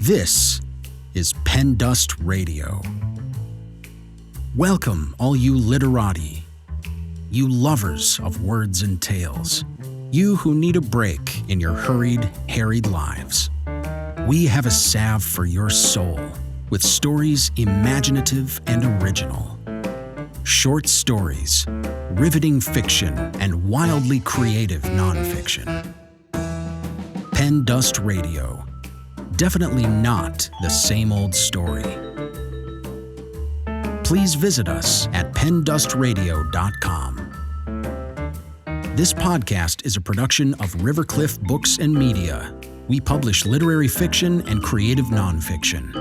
This is PenDust Radio. Welcome, all you literati, you lovers of words and tales, you who need a break in your hurried, harried lives. We have a salve for your soul with stories imaginative and original. Short stories, riveting fiction, and wildly creative nonfiction. PenDust Radio. Definitely not the same old story. Please visit us at pendustradio.com. This podcast is a production of Rivercliff Books and Media. We publish literary fiction and creative nonfiction.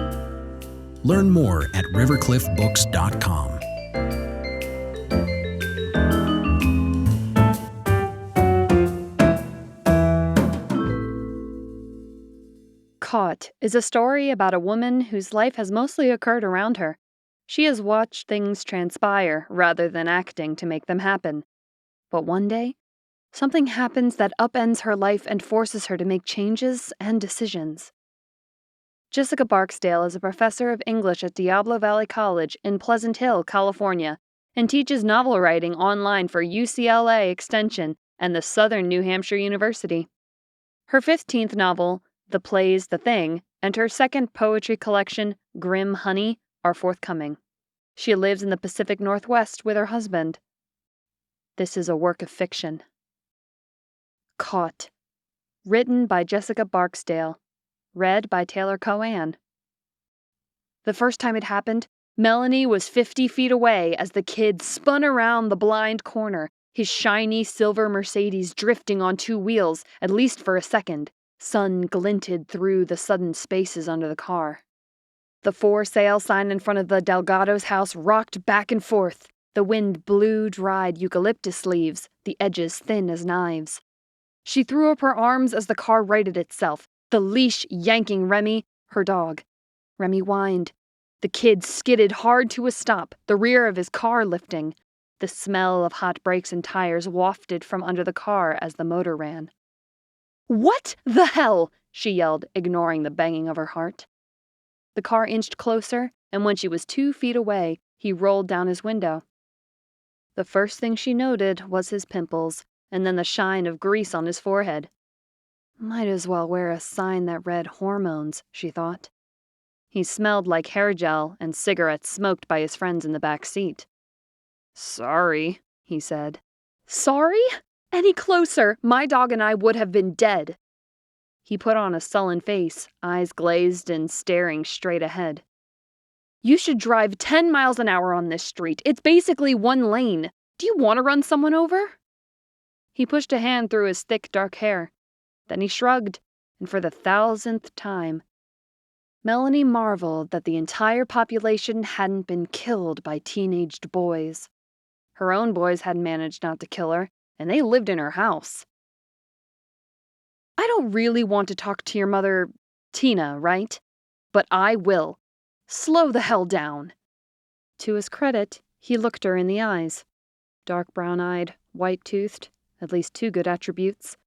Learn more at rivercliffbooks.com. Caught is a story about a woman whose life has mostly occurred around her. She has watched things transpire rather than acting to make them happen. But one day, something happens that upends her life and forces her to make changes and decisions. Jessica Barksdale is a professor of English at Diablo Valley College in Pleasant Hill, California, and teaches novel writing online for UCLA Extension and the Southern New Hampshire University. Her 15th novel, The Play's The Thing, and her second poetry collection, Grim Honey, are forthcoming. She lives in the Pacific Northwest with her husband. This is a work of fiction. Caught. Written by Jessica Barksdale. Read by Taylor Coan. The first time it happened, Melanie was 50 feet away as the kid spun around the blind corner, his shiny silver Mercedes drifting on two wheels, at least for a second. Sun glinted through the sudden spaces under the car. The for sale sign in front of the Delgado's house rocked back and forth. The wind blew dried eucalyptus leaves, the edges thin as knives. She threw up her arms as the car righted itself, the leash yanking Remy, her dog. Remy whined. The kid skidded hard to a stop, the rear of his car lifting. The smell of hot brakes and tires wafted from under the car as the motor ran. "What the hell?" she yelled, ignoring the banging of her heart. The car inched closer, and when she was 2 feet away, he rolled down his window. The first thing she noted was his pimples, and then the shine of grease on his forehead. Might as well wear a sign that read hormones, she thought. He smelled like hair gel and cigarettes smoked by his friends in the back seat. "Sorry," he said. "Sorry? Any closer, my dog and I would have been dead." He put on a sullen face, eyes glazed and staring straight ahead. "You should drive 10 miles an hour on this street. It's basically one lane. Do you want to run someone over?" He pushed a hand through his thick, dark hair. Then he shrugged, and for the 1,000th time, Melanie marveled that the entire population hadn't been killed by teenaged boys. Her own boys had managed not to kill her, and they lived in her house. "I don't really want to talk to your mother, Tina, right? But I will. Slow the hell down." To his credit, he looked her in the eyes. Dark brown-eyed, white-toothed, at least 2 good attributes.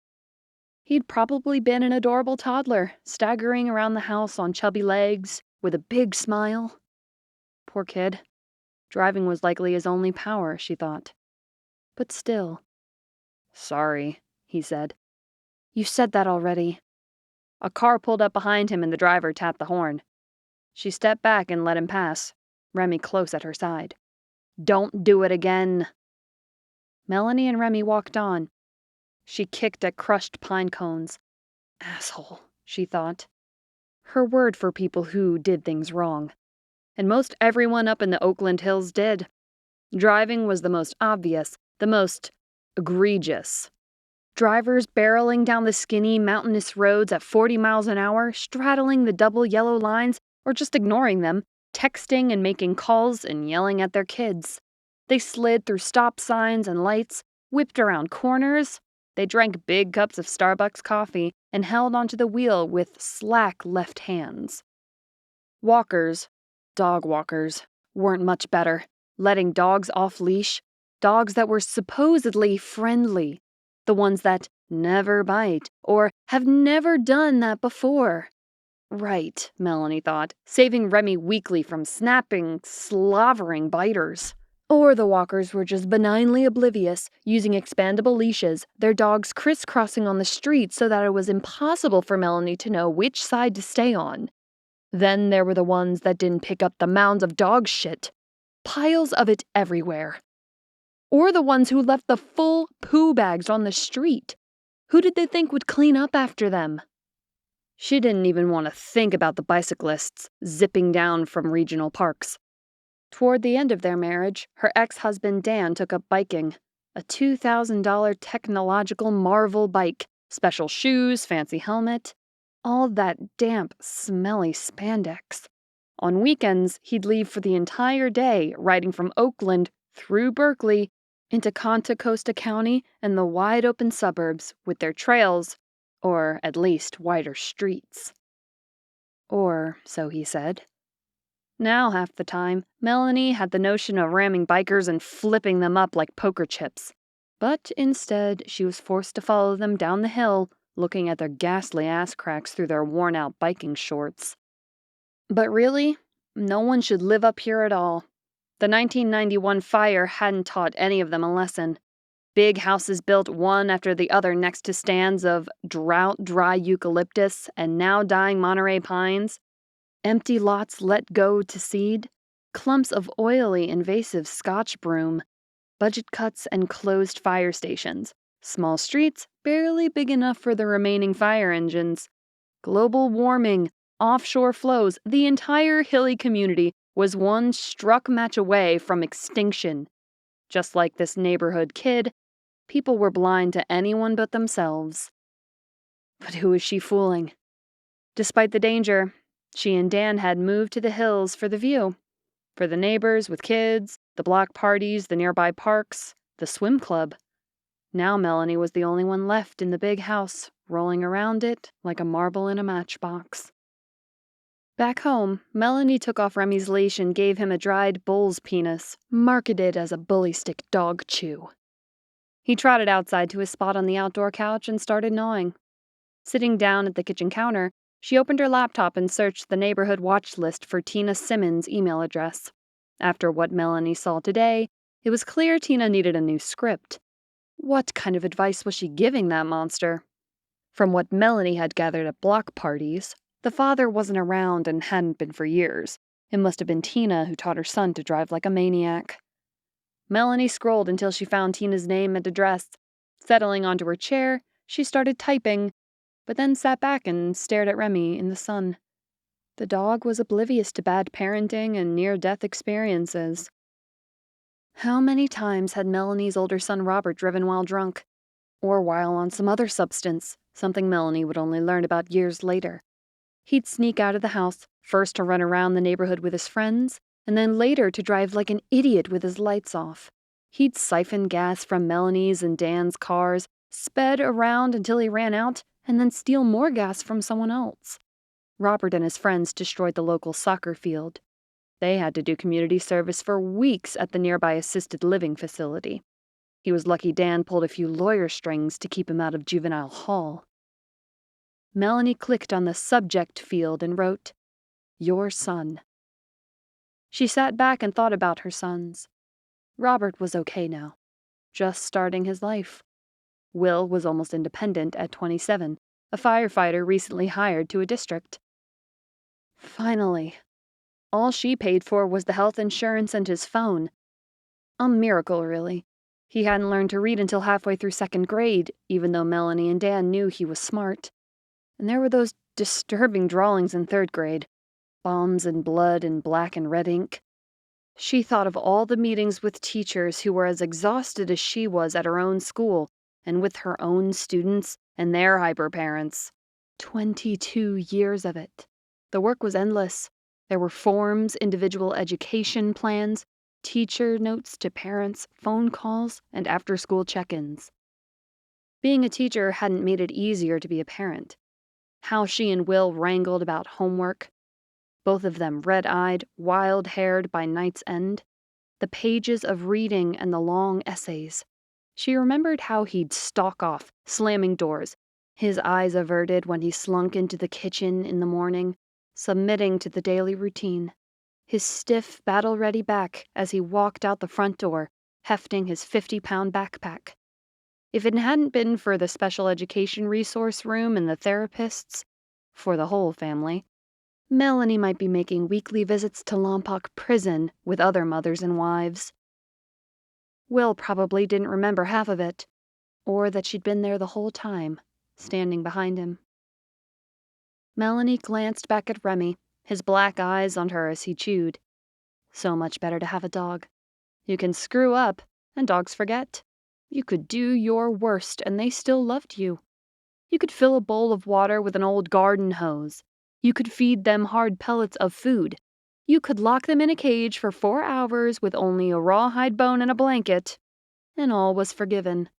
He'd probably been an adorable toddler, staggering around the house on chubby legs, with a big smile. Poor kid. Driving was likely his only power, she thought. But still. "Sorry," he said. "You said that already." A car pulled up behind him and the driver tapped the horn. She stepped back and let him pass, Remy close at her side. "Don't do it again." Melanie and Remy walked on. She kicked at crushed pine cones. Asshole, she thought. Her word for people who did things wrong. And most everyone up in the Oakland Hills did. Driving was the most obvious, the most egregious. Drivers barreling down the skinny, mountainous roads at 40 miles an hour, straddling the double yellow lines, or just ignoring them, texting and making calls and yelling at their kids. They slid through stop signs and lights, whipped around corners. They drank big cups of Starbucks coffee and held onto the wheel with slack left hands. Walkers, dog walkers, weren't much better, letting dogs off leash, dogs that were supposedly friendly, the ones that never bite or have never done that before. Right, Melanie thought, saving Remy weekly from snapping, slavering biters. Or the walkers were just benignly oblivious, using expandable leashes, their dogs crisscrossing on the street so that it was impossible for Melanie to know which side to stay on. Then there were the ones that didn't pick up the mounds of dog shit. Piles of it everywhere. Or the ones who left the full poo bags on the street. Who did they think would clean up after them? She didn't even want to think about the bicyclists zipping down from regional parks. Toward the end of their marriage, her ex-husband Dan took up biking. A $2,000 technological marvel bike, special shoes, fancy helmet, all that damp, smelly spandex. On weekends, he'd leave for the entire day, riding from Oakland through Berkeley into Contra Costa County and the wide-open suburbs with their trails, or at least wider streets. Or so he said. Now, half the time, Melanie had the notion of ramming bikers and flipping them up like poker chips. But instead, she was forced to follow them down the hill, looking at their ghastly ass cracks through their worn-out biking shorts. But really, no one should live up here at all. The 1991 fire hadn't taught any of them a lesson. Big houses built one after the other next to stands of drought-dry eucalyptus and now-dying Monterey pines. Empty lots let go to seed, clumps of oily, invasive Scotch broom, budget cuts and closed fire stations, small streets barely big enough for the remaining fire engines, global warming, offshore flows. The entire hilly community was one struck match away from extinction. Just like this neighborhood kid, people were blind to anyone but themselves. But who was she fooling? Despite the danger, she and Dan had moved to the hills for the view. For the neighbors with kids, the block parties, the nearby parks, the swim club. Now Melanie was the only one left in the big house, rolling around it like a marble in a matchbox. Back home, Melanie took off Remy's leash and gave him a dried bull's penis, marketed as a bully stick dog chew. He trotted outside to his spot on the outdoor couch and started gnawing. Sitting down at the kitchen counter, she opened her laptop and searched the neighborhood watch list for Tina Simmons' email address. After what Melanie saw today, it was clear Tina needed a new script. What kind of advice was she giving that monster? From what Melanie had gathered at block parties, the father wasn't around and hadn't been for years. It must have been Tina who taught her son to drive like a maniac. Melanie scrolled until she found Tina's name and address. Settling onto her chair, she started typing, but then sat back and stared at Remy in the sun. The dog was oblivious to bad parenting and near-death experiences. How many times had Melanie's older son Robert driven while drunk? Or while on some other substance, something Melanie would only learn about years later. He'd sneak out of the house, first to run around the neighborhood with his friends, and then later to drive like an idiot with his lights off. He'd siphon gas from Melanie's and Dan's cars, sped around until he ran out, and then steal more gas from someone else. Robert and his friends destroyed the local soccer field. They had to do community service for weeks at the nearby assisted living facility. He was lucky Dan pulled a few lawyer strings to keep him out of juvenile hall. Melanie clicked on the subject field and wrote, "Your son." She sat back and thought about her sons. Robert was okay now, just starting his life. Will was almost independent at 27, a firefighter recently hired to a district. Finally. All she paid for was the health insurance and his phone. A miracle, really. He hadn't learned to read until halfway through second grade, even though Melanie and Dan knew he was smart. And there were those disturbing drawings in third grade. Bombs and blood and black and red ink. She thought of all the meetings with teachers who were as exhausted as she was at her own school, and with her own students and their hyper-parents. 22 years of it. The work was endless. There were forms, individual education plans, teacher notes to parents, phone calls, and after-school check-ins. Being a teacher hadn't made it easier to be a parent. How she and Will wrangled about homework. Both of them red-eyed, wild-haired by night's end. The pages of reading and the long essays. She remembered how he'd stalk off, slamming doors, his eyes averted when he slunk into the kitchen in the morning, submitting to the daily routine, his stiff, battle-ready back as he walked out the front door, hefting his 50-pound backpack. If it hadn't been for the special education resource room and the therapists, for the whole family, Melanie might be making weekly visits to Lompoc Prison with other mothers and wives. Will probably didn't remember half of it, or that she'd been there the whole time, standing behind him. Melanie glanced back at Remy, his black eyes on her as he chewed. So much better to have a dog. You can screw up, and dogs forget. You could do your worst, and they still loved you. You could fill a bowl of water with an old garden hose. You could feed them hard pellets of food. You could lock them in a cage for 4 hours with only a rawhide bone and a blanket, and all was forgiven.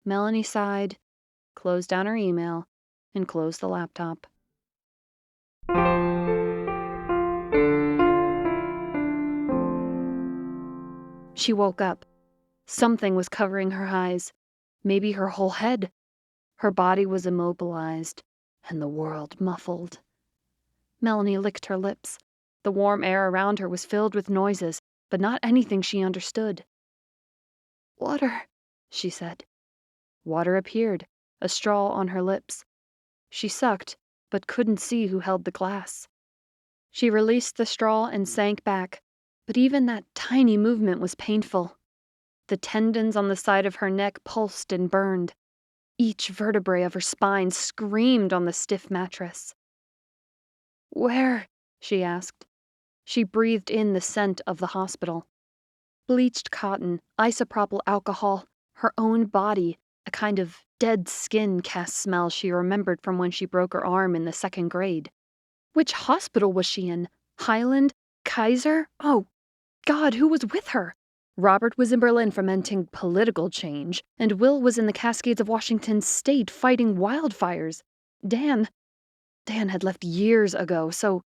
Melanie sighed, closed down her email, and closed the laptop. She woke up. Something was covering her eyes, maybe her whole head. Her body was immobilized, and the world muffled. Melanie licked her lips. The warm air around her was filled with noises, but not anything she understood. "Water," she said. Water appeared, a straw on her lips. She sucked, but couldn't see who held the glass. She released the straw and sank back, but even that tiny movement was painful. The tendons on the side of her neck pulsed and burned. Each vertebrae of her spine screamed on the stiff mattress. "Where?" she asked. She breathed in the scent of the hospital. Bleached cotton, isopropyl alcohol, her own body, a kind of dead skin cast smell she remembered from when she broke her arm in the 2nd grade. Which hospital was she in? Highland? Kaiser? Oh, God, who was with her? Robert was in Berlin fomenting political change, and Will was in the Cascades of Washington State fighting wildfires. Dan had left years ago, so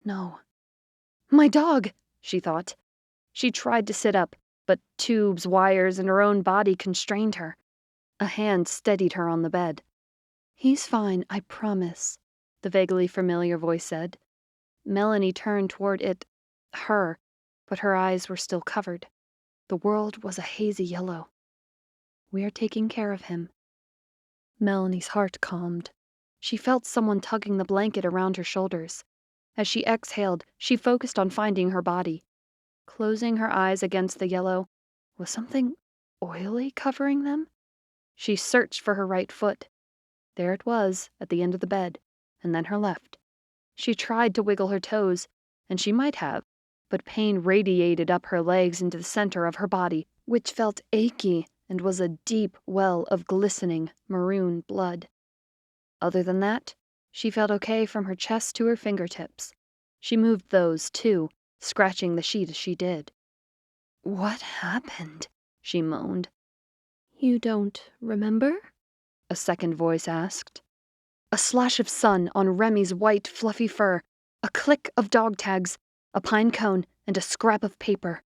no. My dog, she thought. She tried to sit up, but tubes, wires, and her own body constrained her. A hand steadied her on the bed. "He's fine, I promise," the vaguely familiar voice said. Melanie turned toward her, but her eyes were still covered. The world was a hazy yellow. "We are taking care of him." Melanie's heart calmed. She felt someone tugging the blanket around her shoulders. As she exhaled, she focused on finding her body. Closing her eyes against the yellow, was something oily covering them? She searched for her right foot. There it was, at the end of the bed, and then her left. She tried to wiggle her toes, and she might have, but pain radiated up her legs into the center of her body, which felt achy and was a deep well of glistening maroon blood. Other than that, she felt okay from her chest to her fingertips. She moved those, too, scratching the sheet as she did. "What happened?" she moaned. "You don't remember?" a second voice asked. A slash of sun on Remy's white, fluffy fur, a click of dog tags, a pine cone, and a scrap of paper.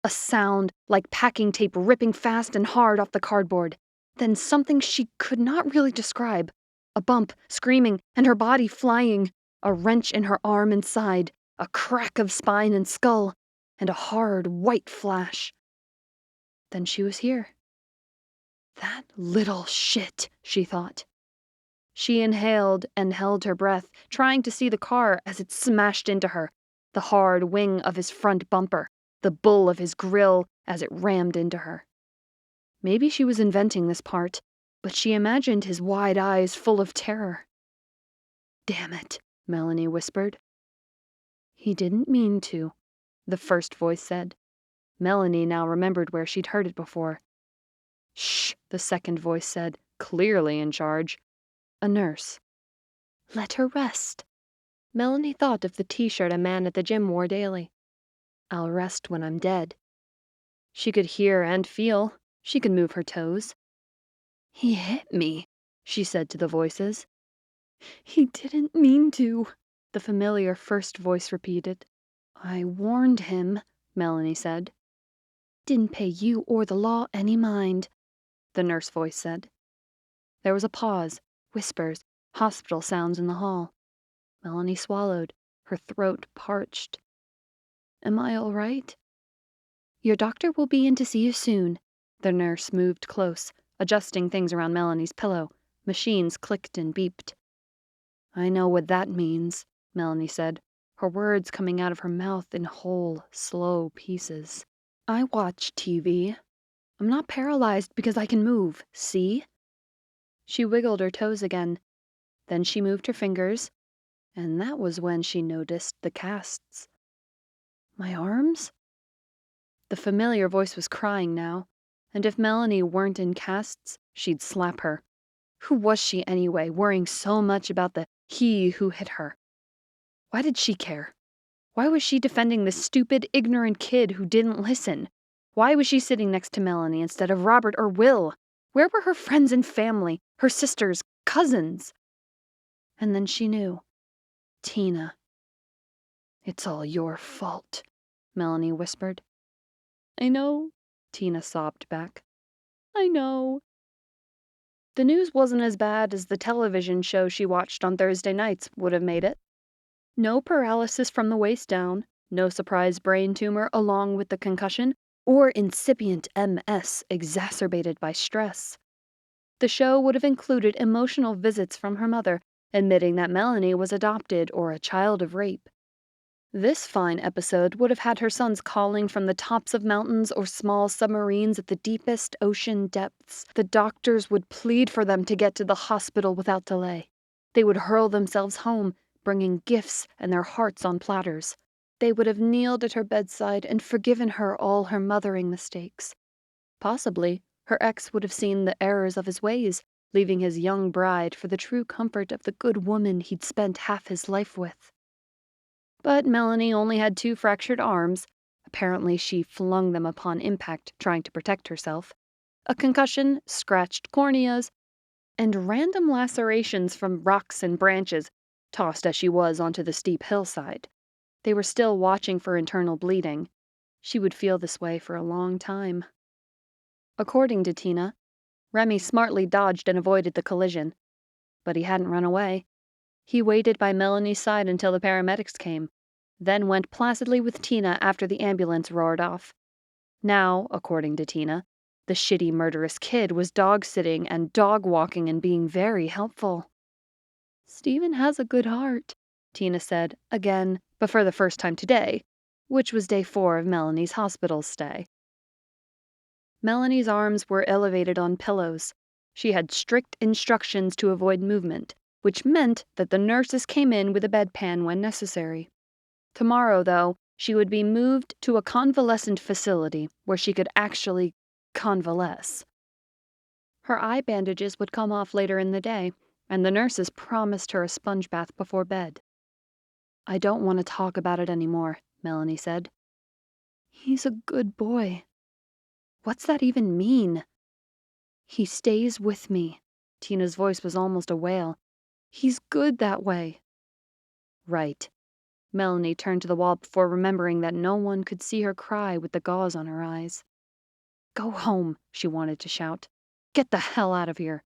A sound like packing tape ripping fast and hard off the cardboard. Then something she could not really describe. A bump, screaming, and her body flying. A wrench in her arm and side, a crack of spine and skull, and a hard, white flash. Then she was here. That little shit, she thought. She inhaled and held her breath, trying to see the car as it smashed into her, the hard wing of his front bumper, the bull of his grill as it rammed into her. Maybe she was inventing this part, but she imagined his wide eyes full of terror. "Damn it," Melanie whispered. "He didn't mean to," the first voice said. Melanie now remembered where she'd heard it before. "Shh," the second voice said, clearly in charge. A nurse. "Let her rest." Melanie thought of the t-shirt a man at the gym wore daily. "I'll rest when I'm dead." She could hear and feel. She could move her toes. "He hit me," she said to the voices. "He didn't mean to," the familiar first voice repeated. "I warned him," Melanie said. "Didn't pay you or the law any mind," the nurse voice said. There was a pause, whispers, hospital sounds in the hall. Melanie swallowed, her throat parched. Am I all right? Your doctor will be in to see you soon. The nurse moved close, adjusting things around Melanie's pillow. Machines clicked and beeped. I know what that means, Melanie said, her words coming out of her mouth in whole, slow pieces. I watch TV. I'm not paralyzed because I can move, see? She wiggled her toes again. Then she moved her fingers, and that was when she noticed the casts. My arms? The familiar voice was crying now, and if Melanie weren't in casts, she'd slap her. Who was she anyway, worrying so much about the he who hit her? Why did she care? Why was she defending this stupid, ignorant kid who didn't listen? Why was she sitting next to Melanie instead of Robert or Will? Where were her friends and family, her sisters, cousins? And then she knew. Tina. It's all your fault, Melanie whispered. I know, Tina sobbed back. I know. The news wasn't as bad as the television show she watched on Thursday nights would have made it. No paralysis from the waist down, no surprise brain tumor along with the concussion, or incipient MS exacerbated by stress. The show would have included emotional visits from her mother, admitting that Melanie was adopted or a child of rape. This fine episode would have had her sons calling from the tops of mountains or small submarines at the deepest ocean depths. The doctors would plead for them to get to the hospital without delay. They would hurl themselves home, bringing gifts and their hearts on platters. They would have kneeled at her bedside and forgiven her all her mothering mistakes. Possibly, her ex would have seen the errors of his ways, leaving his young bride for the true comfort of the good woman he'd spent half his life with. But Melanie only had 2 fractured arms. Apparently she flung them upon impact, trying to protect herself. A concussion, scratched corneas, and random lacerations from rocks and branches, tossed as she was onto the steep hillside. They were still watching for internal bleeding. She would feel this way for a long time. According to Tina, Remy smartly dodged and avoided the collision. But he hadn't run away. He waited by Melanie's side until the paramedics came, then went placidly with Tina after the ambulance roared off. Now, according to Tina, the shitty murderous kid was dog-sitting and dog-walking and being very helpful. Stephen has a good heart, Tina said, again, but for the first time today, which was day 4 of Melanie's hospital stay. Melanie's arms were elevated on pillows. She had strict instructions to avoid movement, which meant that the nurses came in with a bedpan when necessary. Tomorrow, though, she would be moved to a convalescent facility where she could actually convalesce. Her eye bandages would come off later in the day, and the nurses promised her a sponge bath before bed. I don't want to talk about it anymore, Melanie said. He's a good boy. What's that even mean? He stays with me. Tina's voice was almost a wail. He's good that way. Right. Melanie turned to the wall before remembering that no one could see her cry with the gauze on her eyes. Go home, she wanted to shout. Get the hell out of here.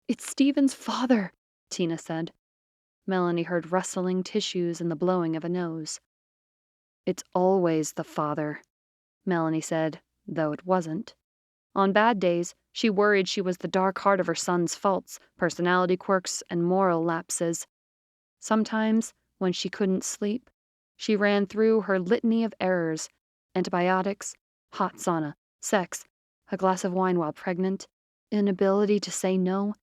It's Stephen's father, Tina said. Melanie heard rustling tissues and the blowing of a nose. It's always the father, Melanie said, though it wasn't. On bad days, she worried she was the dark heart of her son's faults, personality quirks, and moral lapses. Sometimes, when she couldn't sleep, she ran through her litany of errors: antibiotics, hot sauna, sex, a glass of wine while pregnant, inability to say no,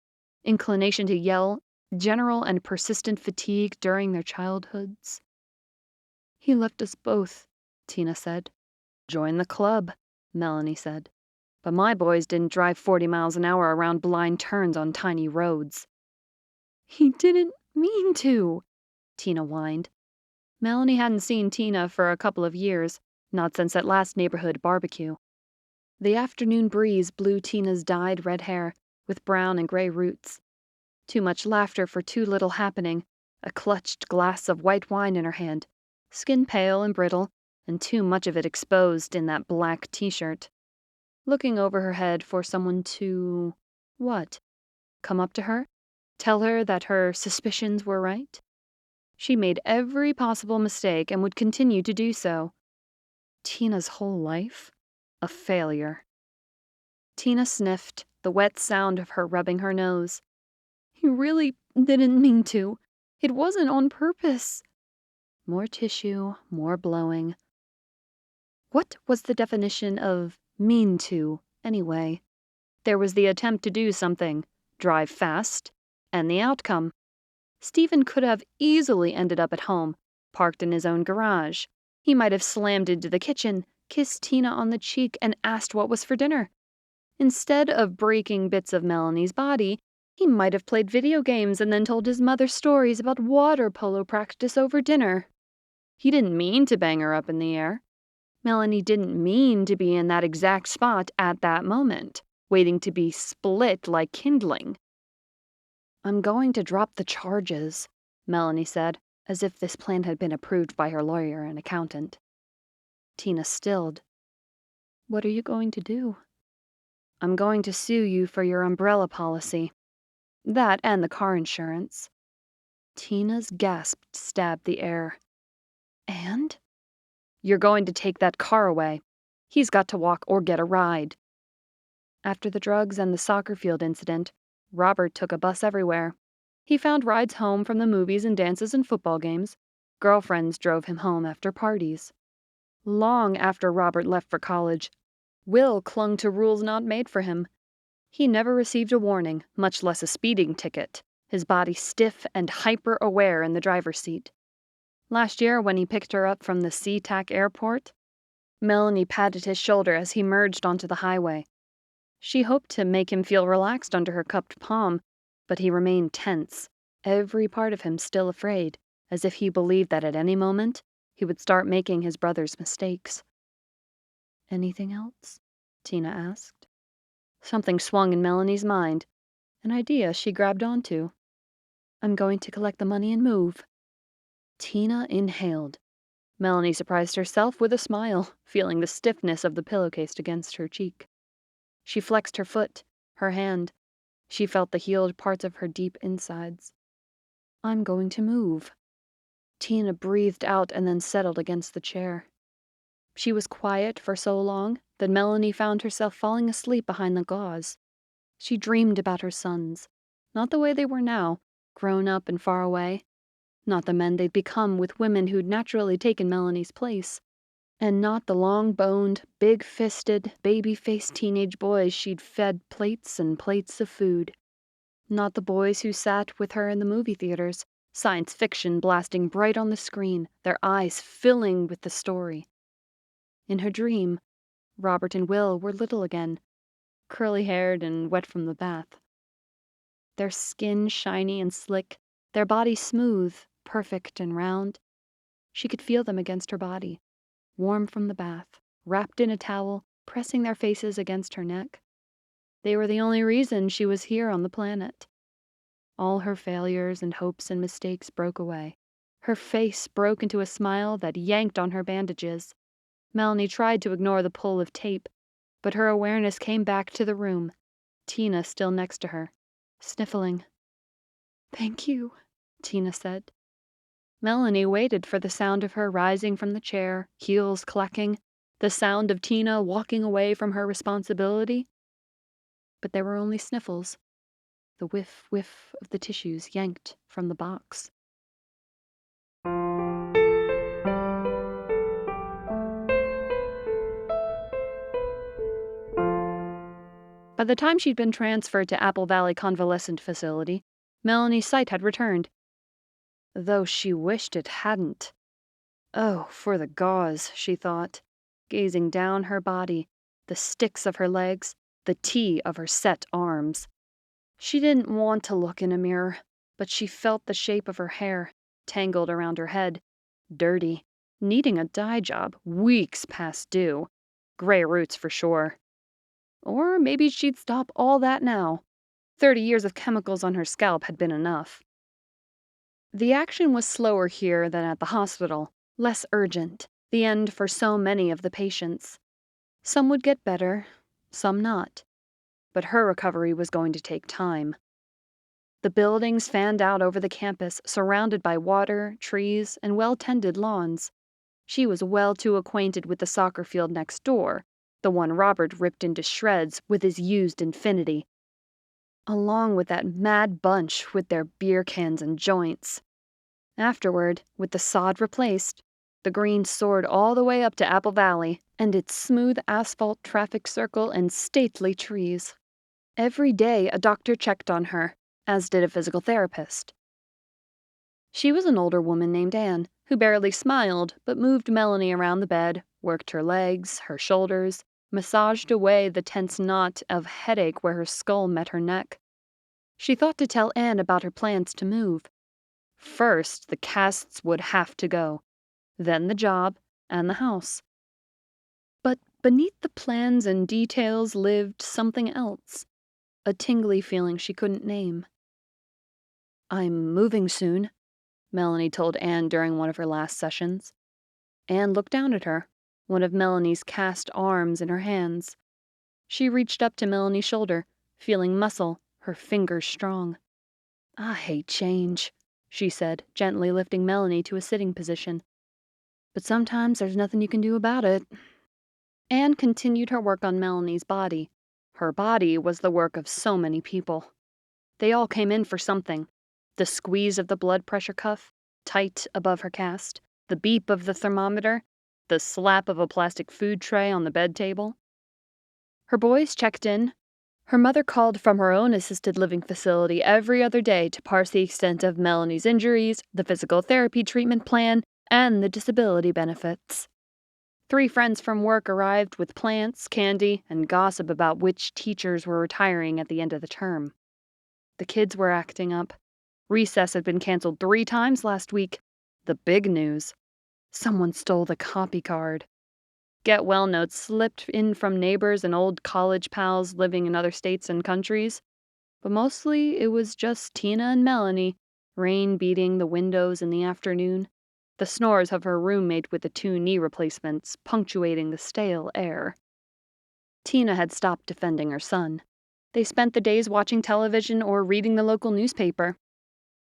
inclination to yell, general and persistent fatigue during their childhoods. He left us both, Tina said. Join the club, Melanie said. But my boys didn't drive 40 miles an hour around blind turns on tiny roads. He didn't mean to, Tina whined. Melanie hadn't seen Tina for a couple of years, not since that last neighborhood barbecue. The afternoon breeze blew Tina's dyed red hair, with brown and gray roots. Too much laughter for too little happening, a clutched glass of white wine in her hand, skin pale and brittle, and too much of it exposed in that black t-shirt. Looking over her head for someone to... what? Come up to her? Tell her that her suspicions were right? She made every possible mistake and would continue to do so. Tina's whole life? A failure. Tina sniffed, the wet sound of her rubbing her nose. "You really didn't mean to. It wasn't on purpose." More tissue, more blowing. What was the definition of mean to, anyway? There was the attempt to do something, drive fast, and the outcome. Stephen could have easily ended up at home, parked in his own garage. He might have slammed into the kitchen, kissed Tina on the cheek, and asked what was for dinner. Instead of breaking bits of Melanie's body, he might have played video games and then told his mother stories about water polo practice over dinner. He didn't mean to bang her up in the air. Melanie didn't mean to be in that exact spot at that moment, waiting to be split like kindling. "I'm going to drop the charges," Melanie said, as if this plan had been approved by her lawyer and accountant. Tina stilled. "What are you going to do?" "I'm going to sue you for your umbrella policy. That and the car insurance." Tina's gasp stabbed the air. "And?" "You're going to take that car away. He's got to walk or get a ride." After the drugs and the soccer field incident, Robert took a bus everywhere. He found rides home from the movies and dances and football games. Girlfriends drove him home after parties. Long after Robert left for college, Will clung to rules not made for him. He never received a warning, much less a speeding ticket, his body stiff and hyper-aware in the driver's seat. Last year, when he picked her up from the SeaTac airport, Melanie patted his shoulder as he merged onto the highway. She hoped to make him feel relaxed under her cupped palm, but he remained tense, every part of him still afraid, as if he believed that at any moment he would start making his brother's mistakes. "Anything else?" Tina asked. Something swung in Melanie's mind, an idea she grabbed onto. "I'm going to collect the money and move." Tina inhaled. Melanie surprised herself with a smile, feeling the stiffness of the pillowcase against her cheek. She flexed her foot, her hand. She felt the healed parts of her deep insides. "I'm going to move." Tina breathed out and then settled against the chair. She was quiet for so long that Melanie found herself falling asleep behind the gauze. She dreamed about her sons, not the way they were now, grown up and far away, not the men they'd become with women who'd naturally taken Melanie's place, and not the long-boned, big-fisted, baby-faced teenage boys she'd fed plates and plates of food. Not the boys who sat with her in the movie theaters, science fiction blasting bright on the screen, their eyes filling with the story. In her dream, Robert and Will were little again, curly-haired and wet from the bath. Their skin shiny and slick, their bodies smooth, perfect and round. She could feel them against her body, warm from the bath, wrapped in a towel, pressing their faces against her neck. They were the only reason she was here on the planet. All her failures and hopes and mistakes broke away. Her face broke into a smile that yanked on her bandages. Melanie tried to ignore the pull of tape, but her awareness came back to the room, Tina still next to her, sniffling. "Thank you," Tina said. Melanie waited for the sound of her rising from the chair, heels clacking, the sound of Tina walking away from her responsibility. But there were only sniffles, the whiff of the tissues yanked from the box. By the time she'd been transferred to Apple Valley Convalescent Facility, Melanie's sight had returned, though she wished it hadn't. Oh, for the gauze, she thought, gazing down her body, the sticks of her legs, the T of her set arms. She didn't want to look in a mirror, but she felt the shape of her hair, tangled around her head, dirty, needing a dye job, weeks past due. Gray roots for sure. Or maybe she'd stop all that now. 30 years of chemicals on her scalp had been enough. The action was slower here than at the hospital, less urgent, the end for so many of the patients. Some would get better, some not. But her recovery was going to take time. The buildings fanned out over the campus, surrounded by water, trees, and well-tended lawns. She was well too acquainted with the soccer field next door, the one Robert ripped into shreds with his used Infinity, along with that mad bunch with their beer cans and joints. Afterward, with the sod replaced, the green soared all the way up to Apple Valley and its smooth asphalt traffic circle and stately trees. Every day a doctor checked on her, as did a physical therapist. She was an older woman named Anne, who barely smiled but moved Melanie around the bed, worked her legs, her shoulders, massaged away the tense knot of headache where her skull met her neck. She thought to tell Anne about her plans to move. First, the casts would have to go, then the job and the house. But beneath the plans and details lived something else, a tingly feeling she couldn't name. "I'm moving soon," Melanie told Anne during one of her last sessions. Anne looked down at her, one of Melanie's cast arms in her hands. She reached up to Melanie's shoulder, feeling muscle, her fingers strong. "I hate change," she said, gently lifting Melanie to a sitting position. "But sometimes there's nothing you can do about it." Anne continued her work on Melanie's body. Her body was the work of so many people. They all came in for something. The squeeze of the blood pressure cuff, tight above her cast, the beep of the thermometer, the slap of a plastic food tray on the bed table. Her boys checked in. Her mother called from her own assisted living facility every other day to parse the extent of Melanie's injuries, the physical therapy treatment plan, and the disability benefits. 3 friends from work arrived with plants, candy, and gossip about which teachers were retiring at the end of the term. The kids were acting up. Recess had been canceled 3 times last week. The big news: someone stole the copy card. Get well notes slipped in from neighbors and old college pals living in other states and countries. But mostly it was just Tina and Melanie, rain beating the windows in the afternoon, the snores of her roommate with the 2 knee replacements punctuating the stale air. Tina had stopped defending her son. They spent the days watching television or reading the local newspaper.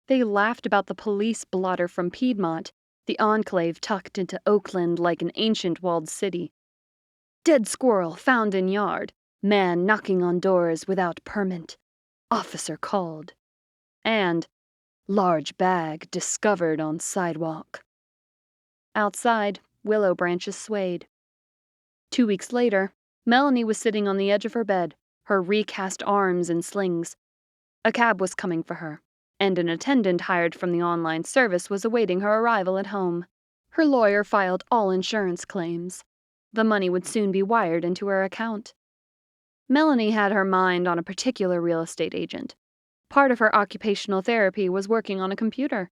They laughed about the police blotter from Piedmont, the enclave tucked into Oakland like an ancient walled city. Dead squirrel found in yard. Man knocking on doors without permit. Officer called. And large bag discovered on sidewalk. Outside, willow branches swayed. 2 weeks later, Melanie was sitting on the edge of her bed, her recast arms in slings. A cab was coming for her, and an attendant hired from the online service was awaiting her arrival at home. Her lawyer filed all insurance claims. The money would soon be wired into her account. Melanie had her mind on a particular real estate agent. Part of her occupational therapy was working on a computer.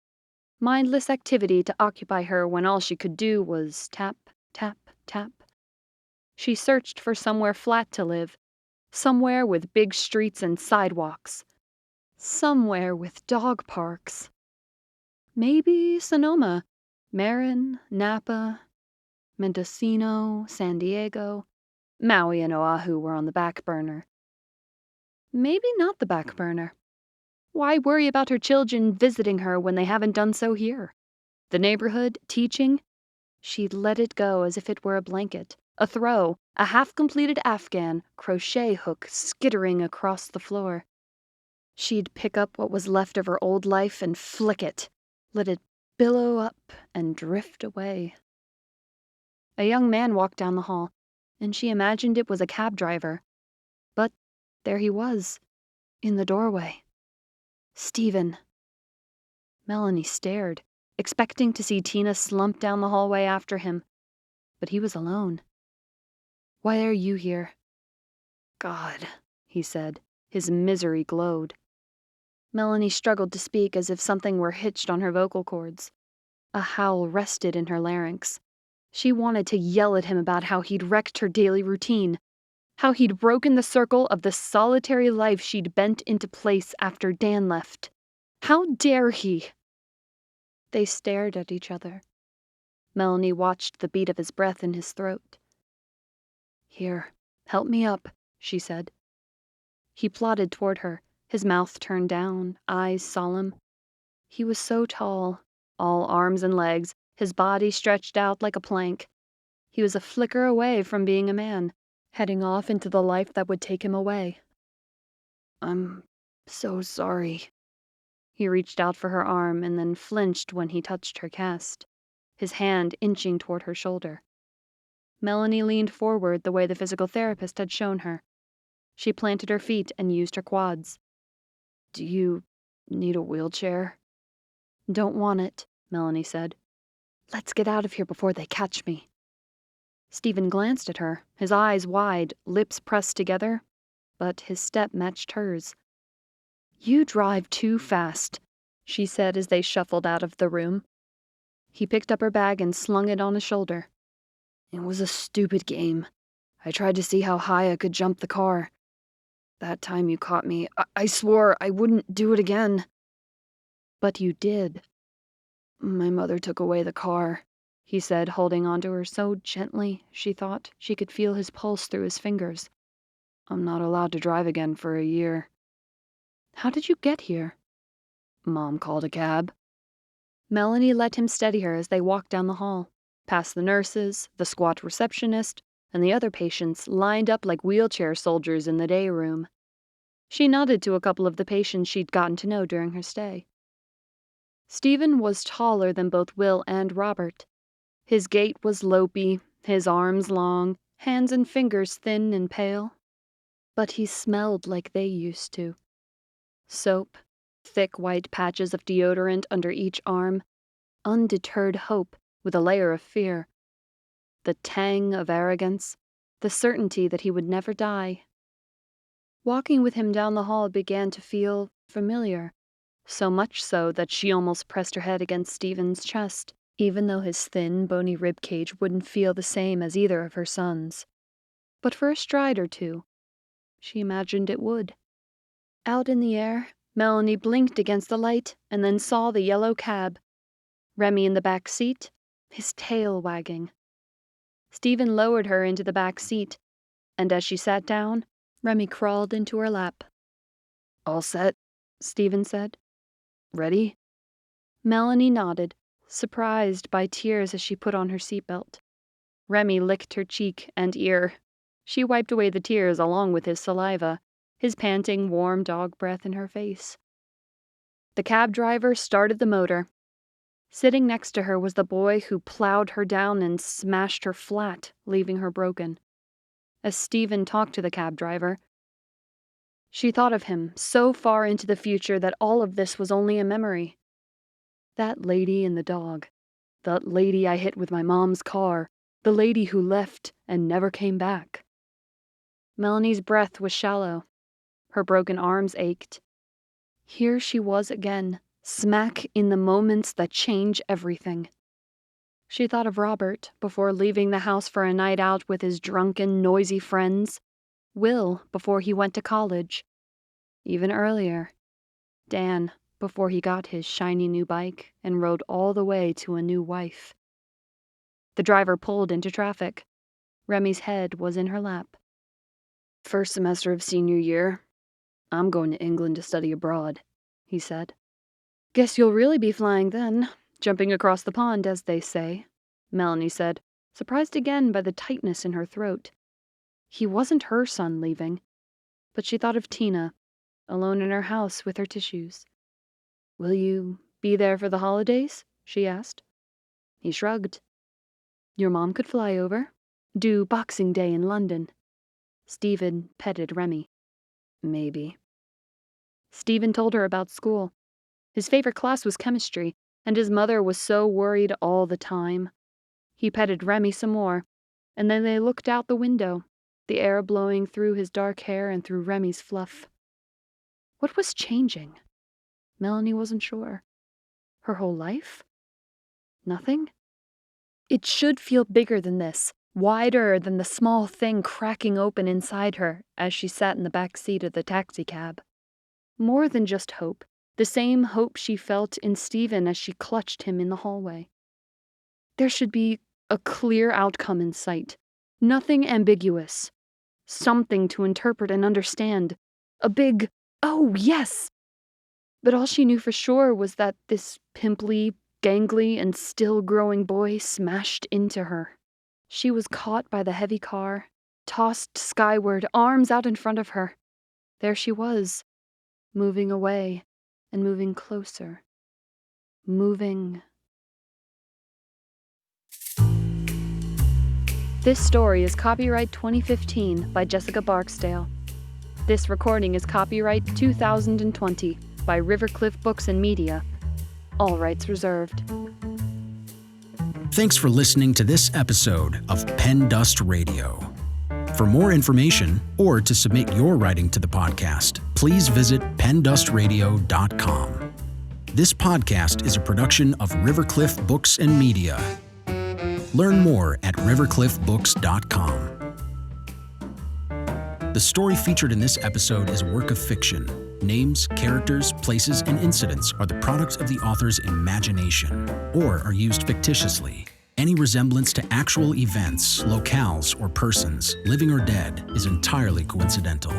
Mindless activity to occupy her when all she could do was tap, tap, tap. She searched for somewhere flat to live, somewhere with big streets and sidewalks, somewhere with dog parks. Maybe Sonoma, Marin, Napa, Mendocino, San Diego. Maui and Oahu were on the back burner. Maybe not the back burner. Why worry about her children visiting her when they haven't done so here? The neighborhood, teaching? She'd let it go as if it were a blanket, a throw, a half-completed Afghan crochet hook skittering across the floor. She'd pick up what was left of her old life and flick it, let it billow up and drift away. A young man walked down the hall, and she imagined it was a cab driver. But there he was, in the doorway. Stephen. Melanie stared, expecting to see Tina slump down the hallway after him. But he was alone. "Why are you here?" "God," he said. His misery glowed. Melanie struggled to speak as if something were hitched on her vocal cords. A howl rested in her larynx. She wanted to yell at him about how he'd wrecked her daily routine, how he'd broken the circle of the solitary life she'd bent into place after Dan left. How dare he? They stared at each other. Melanie watched the beat of his breath in his throat. "Here, help me up," she said. He plodded toward her, his mouth turned down, eyes solemn. He was so tall, all arms and legs, his body stretched out like a plank. He was a flicker away from being a man, heading off into the life that would take him away. "I'm so sorry." He reached out for her arm and then flinched when he touched her cast, his hand inching toward her shoulder. Melanie leaned forward the way the physical therapist had shown her. She planted her feet and used her quads. "Do you need a wheelchair?" "Don't want it," Melanie said. "Let's get out of here before they catch me." Stephen glanced at her, his eyes wide, lips pressed together, but his step matched hers. "You drive too fast," she said as they shuffled out of the room. He picked up her bag and slung it on his shoulder. "It was a stupid game. I tried to see how high I could jump the car. That time you caught me, I swore I wouldn't do it again." "But you did." "My mother took away the car," he said, holding onto her so gently she thought she could feel his pulse through his fingers. "I'm not allowed to drive again for a year." "How did you get here?" "Mom called a cab." Melanie let him steady her as they walked down the hall, past the nurses, the squat receptionist, and the other patients lined up like wheelchair soldiers in the day room. She nodded to a couple of the patients she'd gotten to know during her stay. Stephen was taller than both Will and Robert. His gait was lopey, his arms long, hands and fingers thin and pale. But he smelled like they used to. Soap, thick white patches of deodorant under each arm, undeterred hope with a layer of fear, the tang of arrogance, the certainty that he would never die. Walking with him down the hall began to feel familiar, so much so that she almost pressed her head against Stephen's chest, even though his thin, bony ribcage wouldn't feel the same as either of her sons. But for a stride or two, she imagined it would. Out in the air, Melanie blinked against the light and then saw the yellow cab. Remy in the back seat, his tail wagging. Stephen lowered her into the back seat, and as she sat down, Remy crawled into her lap. "All set," Stephen said. "Ready?" Melanie nodded, surprised by tears as she put on her seatbelt. Remy licked her cheek and ear. She wiped away the tears along with his saliva, his panting, warm dog breath in her face. The cab driver started the motor. Sitting next to her was the boy who plowed her down and smashed her flat, leaving her broken. As Stephen talked to the cab driver, she thought of him so far into the future that all of this was only a memory. That lady and the dog. That lady I hit with my mom's car. The lady who left and never came back. Melanie's breath was shallow. Her broken arms ached. Here she was again, smack in the moments that change everything. She thought of Robert before leaving the house for a night out with his drunken, noisy friends. Will before he went to college. Even earlier, Dan before he got his shiny new bike and rode all the way to a new wife. The driver pulled into traffic. Remy's head was in her lap. "First semester of senior year. I'm going to England to study abroad," he said. "Guess you'll really be flying then, jumping across the pond, as they say," Melanie said, surprised again by the tightness in her throat. He wasn't her son leaving, but she thought of Tina, alone in her house with her tissues. "Will you be there for the holidays?" she asked. He shrugged. "Your mom could fly over. Do Boxing Day in London." Stephen petted Remy. "Maybe." Stephen told her about school. His favorite class was chemistry, and his mother was so worried all the time. He petted Remy some more, and then they looked out the window, the air blowing through his dark hair and through Remy's fluff. What was changing? Melanie wasn't sure. Her whole life? Nothing? It should feel bigger than this, wider than the small thing cracking open inside her as she sat in the back seat of the taxicab. More than just hope, the same hope she felt in Stephen as she clutched him in the hallway. There should be a clear outcome in sight, nothing ambiguous, something to interpret and understand, a big Oh, yes! But all she knew for sure was that this pimply, gangly, and still growing boy smashed into her. She was caught by the heavy car, tossed skyward, arms out in front of her. There she was, moving away and moving closer. Moving. This story is copyright 2015 by Jessica Barksdale. This recording is copyright 2020 by Rivercliff Books and Media. All rights reserved. Thanks for listening to this episode of PenDust Radio. For more information or to submit your writing to the podcast, please visit pendustradio.com. This podcast is a production of Rivercliff Books and Media. Learn more at rivercliffbooks.com. The story featured in this episode is a work of fiction. Names, characters, places, and incidents are the product of the author's imagination or are used fictitiously. Any resemblance to actual events, locales, or persons, living or dead, is entirely coincidental.